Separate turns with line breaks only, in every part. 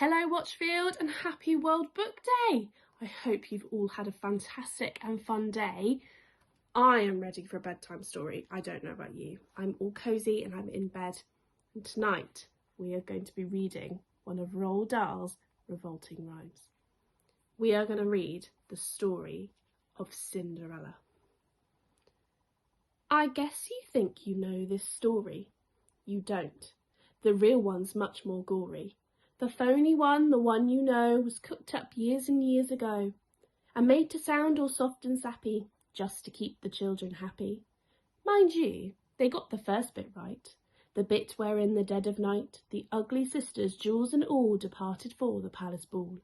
Hello Watchfield and happy World Book Day! I hope you've all had a fantastic and fun day. I am ready for a bedtime story. I don't know about you. I'm all cosy and I'm in bed. And tonight we are going to be reading one of Roald Dahl's Revolting rhymes. We are going to read the story of Cinderella. I guess you think you know this story. You don't. The real one's much more gory. The phony one, the one you know, was cooked up years and years ago and made to sound all soft and sappy just to keep the children happy. Mind you, they got the first bit right, the bit where in the dead of night the ugly sisters, Jules and all, departed for the palace ball,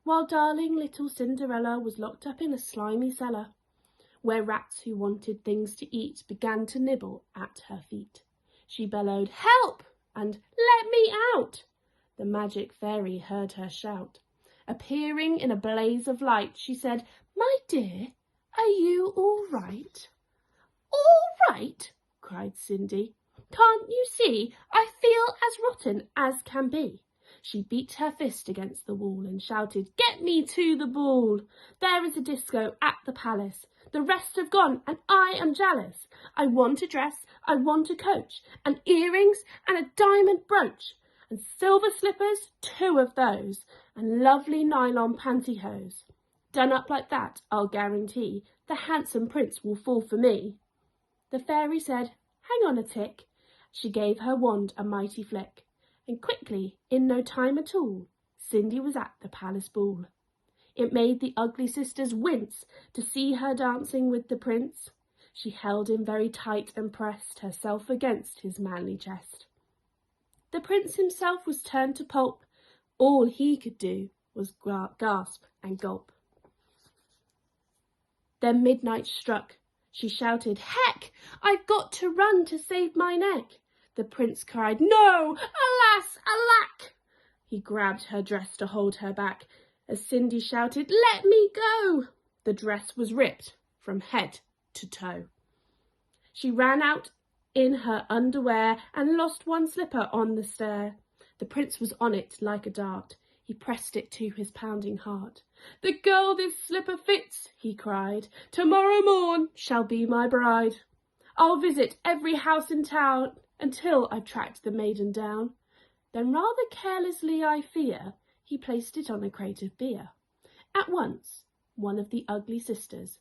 while darling little Cinderella was locked up in a slimy cellar, where rats who wanted things to eat began to nibble at her feet. She bellowed, "Help!" and "Let me out!" The magic fairy heard her shout. Appearing in a blaze of light, she said, "My dear, are you all right?" "All right?" cried Cindy. "Can't you see I feel as rotten as can be?" She beat her fist against the wall and shouted, "Get me to the ball! There is a disco at the palace. The rest have gone and I am jealous. I want a dress, I want a coach, and earrings and a diamond brooch, and silver slippers, 2 of those, and lovely nylon pantyhose. Done up like that, I'll guarantee, the handsome prince will fall for me." The fairy said, "Hang on a tick." She gave her wand a mighty flick, and quickly, in no time at all, Cindy was at the palace ball. It made the ugly sisters wince to see her dancing with the prince. She held him very tight and pressed herself against his manly chest. The prince himself was turned to pulp. All he could do was gasp and gulp. Then midnight struck. She shouted, "Heck! I've got to run to save my neck." The prince cried, "No! Alas, alack!" He grabbed her dress to hold her back, as Cindy shouted, "Let me go!" The dress was ripped from head to toe. She ran out in her underwear and lost one slipper on the stair. The prince was on it like a dart. He pressed it to his pounding heart. "The girl this slipper fits," he cried, "tomorrow morn shall be my bride. I'll visit every house in town until I've tracked the maiden down." Then rather carelessly, I fear, he placed it on a crate of beer. At once, one of the ugly sisters,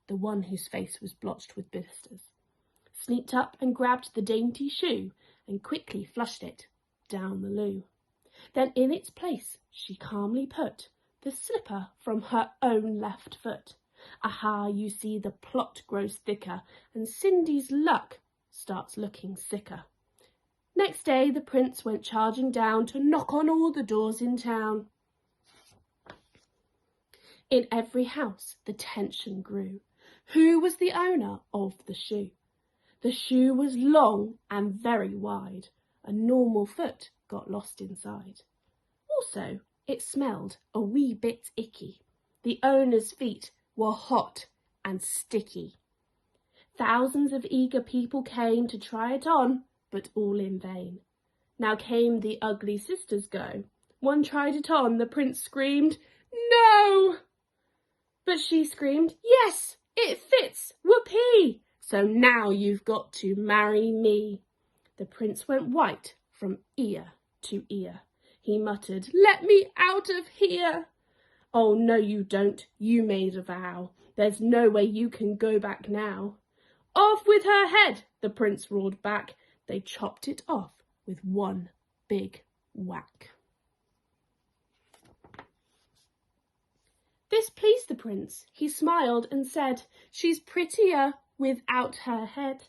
the one whose face was blotched with blisters, sneaked up and grabbed the dainty shoe and quickly flushed it down the loo. Then in its place she calmly put the slipper from her own left foot. Aha, you see the plot grows thicker and Cindy's luck starts looking sicker. Next day the prince went charging down to knock on all the doors in town. In every house the tension grew. Who was the owner of the shoe? The shoe was long and very wide. A normal foot got lost inside. Also, it smelled a wee bit icky. The owner's feet were hot and sticky. Thousands of eager people came to try it on, but all in vain. Now came the ugly sisters go. One tried it on, the prince screamed, "No!" But she screamed, "Yes, it fits, whoopee! So now you've got to marry me." The prince went white from ear to ear. He muttered, "Let me out of here." "Oh, no, you don't. You made a vow. There's no way you can go back now." "Off with her head," the prince roared back. They chopped it off with one big whack. This pleased the prince. He smiled and said, "She's prettier without her head."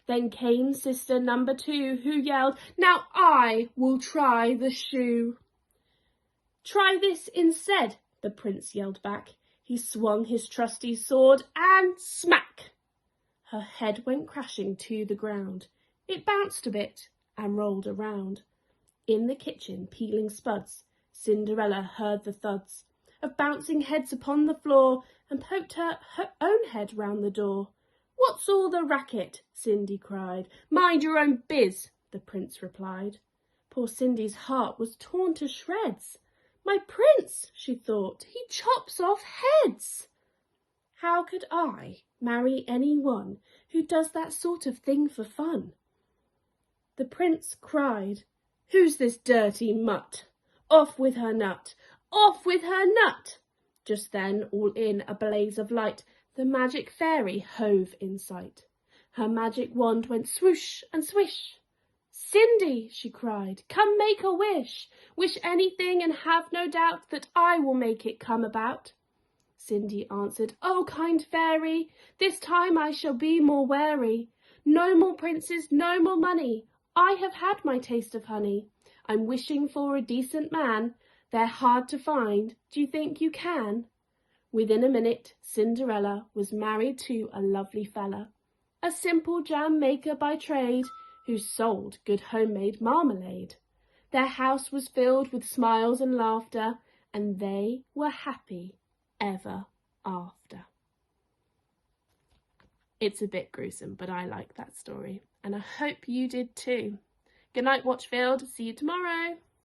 Then came sister number 2, who yelled, "Now I will try the shoe." "Try this instead," the prince yelled back. He swung his trusty sword and smack! Her head went crashing to the ground. It bounced a bit and rolled around. In the kitchen, peeling spuds, Cinderella heard the thuds of bouncing heads upon the floor and poked her own head round the door. "What's all the racket?" Cindy cried. "Mind your own biz," the prince replied. Poor Cindy's heart was torn to shreds. My prince, she thought, he chops off heads. How could I marry anyone who does that sort of thing for fun? The prince cried, Who's this dirty mutt? Off with her nut! Off with her nut! Just then, all in a blaze of light, the magic fairy hove in sight. Her magic wand went swoosh and swish. Cindy, she cried, come make a wish. Wish anything and have no doubt that I will make it come about. Cindy answered, Oh, kind fairy, this time I shall be more wary. No more princes, no more money. I have had my taste of honey. I'm wishing for a decent man. They're hard to find. Do you think you can? Within a minute, Cinderella was married to a lovely fella, a simple jam maker by trade, who sold good homemade marmalade. Their house was filled with smiles and laughter, and they were happy ever after. It's a bit gruesome, but I like that story, and I hope you did too. Good night, Watchfield. See you tomorrow.